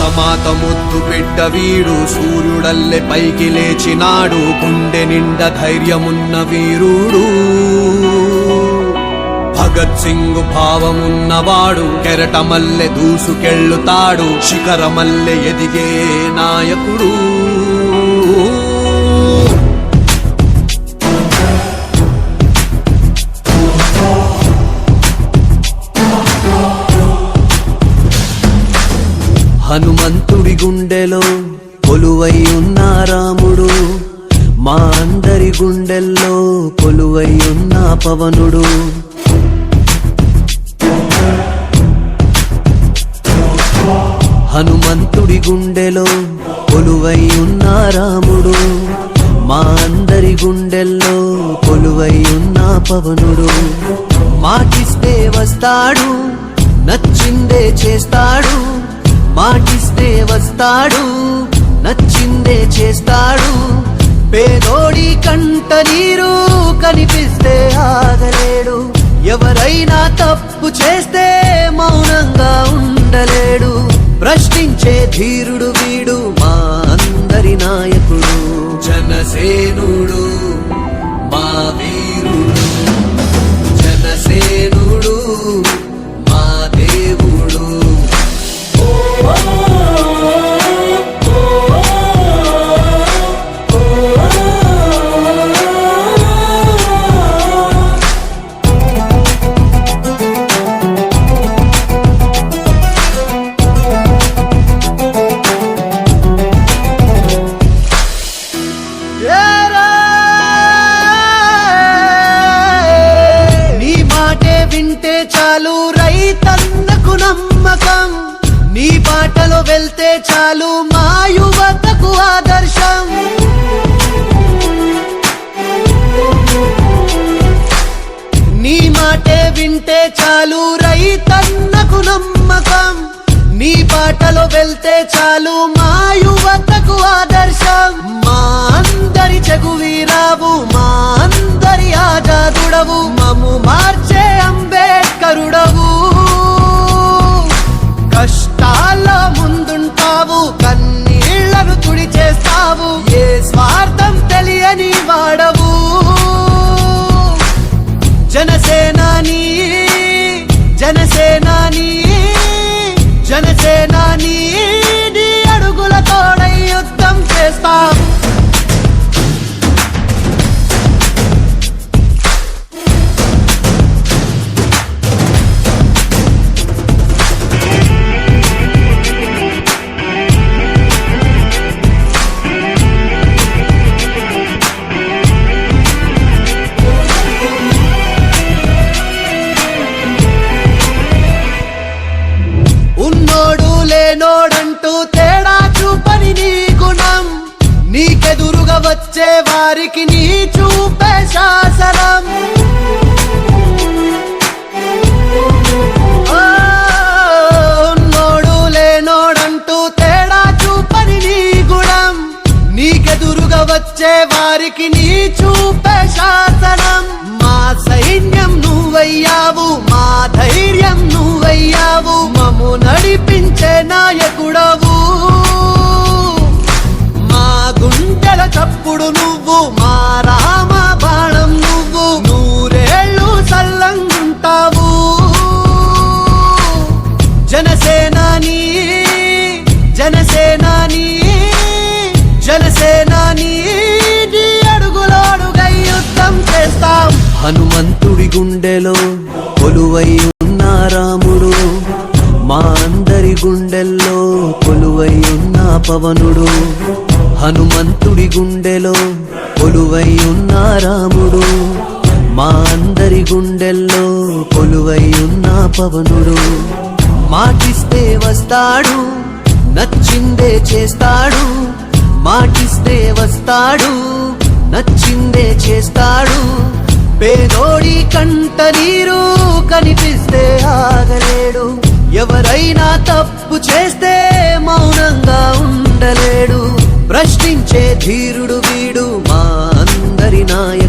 భరతమాత ముద్దు బిడ్డ వీడు, సూర్యుడల్లె పైకి లేచినాడు, గుండె నిండా ధైర్యమున్న వీరుడు. భగత్ సింగ్ భావమున్నవాడు, కెరటమల్లె దూసుకెళ్ళుతాడు, శిఖరమల్లె ఎదిగే నాయకుడు. హనుమంతుడి గుండెలో కొలువై ఉన్న రాముడు, మా అందరి గుండెల్లో కొలువై ఉన్న పవనుడు. హనుమంతుడి గుండెలో కొలువై ఉన్న రాముడు, మా అందరి గుండెల్లో కొలువై ఉన్న పవనుడు. మాటిస్తే వస్తాడు, నచ్చిందే చేస్తాడు, మాటిస్తే వస్తాడు, నచ్చిందే చేస్తాడు. పేదోడి కంట నీరు కనిపిస్తే ఆగలేడు, ఎవరైనా తప్పు చేస్తే మౌనంగా ఉండలేడు. ప్రశ్నించే ధీరుడు వీడు, మా అందరి నాయకుడు. జనసేనుడు మా వీరుడు, జనసేనుడు మా దేవుడు. వింటే చాలు రైతన్నకు నమ్మకం, నీ బాటలో వెళ్తే చాలు మా యువతకు ఆదర్శం. నీ మాటే వింటే చాలు రైతన్నకు నమ్మకం, నీ బాటలో వెళ్తే చాలు మా యువతకు ఆదర్శం. మా అందరి చెగువీరావు, మా అందరి ఆజాదుడవు, మమ్ము మార్చే అంబేద్కరుడవు. కష్టాల్లో ముందుంటావు, కన్నీళ్లను తుడిచేస్తావు, ఏ స్వార్థం తెలియని వాడవు. జనసేనాని జనసేనాని జనసేనాని, నీ అడుగుల తోడై యుద్ధం చేస్తాం. లేనోడంటూ తేడా చూపని నీ గుణం, నీకెదురుగా వచ్చే వారికి నీ చూపే శాసనం. ఉన్నోడు లేనోడంటూ తేడా చూపని నీ గుణం, నీకెదురుగా వచ్చే వారికి నీ చూపే శాసనం. మా సైన్యం నువ్వయ్యావు, మా ధైర్యం నువ్వయ్యావు, మమ్ము నడిపించే నాయకుడవు. మా గుండెల చప్పుడు నువ్వు, మా రామ బాణం నువ్వు, నూరేళ్ళు సల్లంగుంటావు. జనసేనాని జనసేనాని జనసేనాని, నీ అడుగులోడుగై యుద్ధం చేస్తాం. హనుమంతుడి గుండెలో కొలువై ఉన్న రాముడు, మా అందరి గుండెల్లో కొలువై ఉన్న పవనుడు. హనుమంతుడి గుండెలో కొలువై ఉన్న రాముడు, మా అందరి గుండెల్లో కొలువై ఉన్న పవనుడు. మాటిస్తే వస్తాడు, నచ్చిందే చేస్తాడు, మాటిస్తే వస్తాడు, నచ్చిందే చేస్తాడు. పేదోడి కంట నీరు కనిపిస్తే ఆగలేడు, ఎవరైనా తప్పు చేస్తే మౌనంగా ఉండలేడు. ప్రశ్నించే ధీరుడు వీడు, మా అందరి నాయకుడు.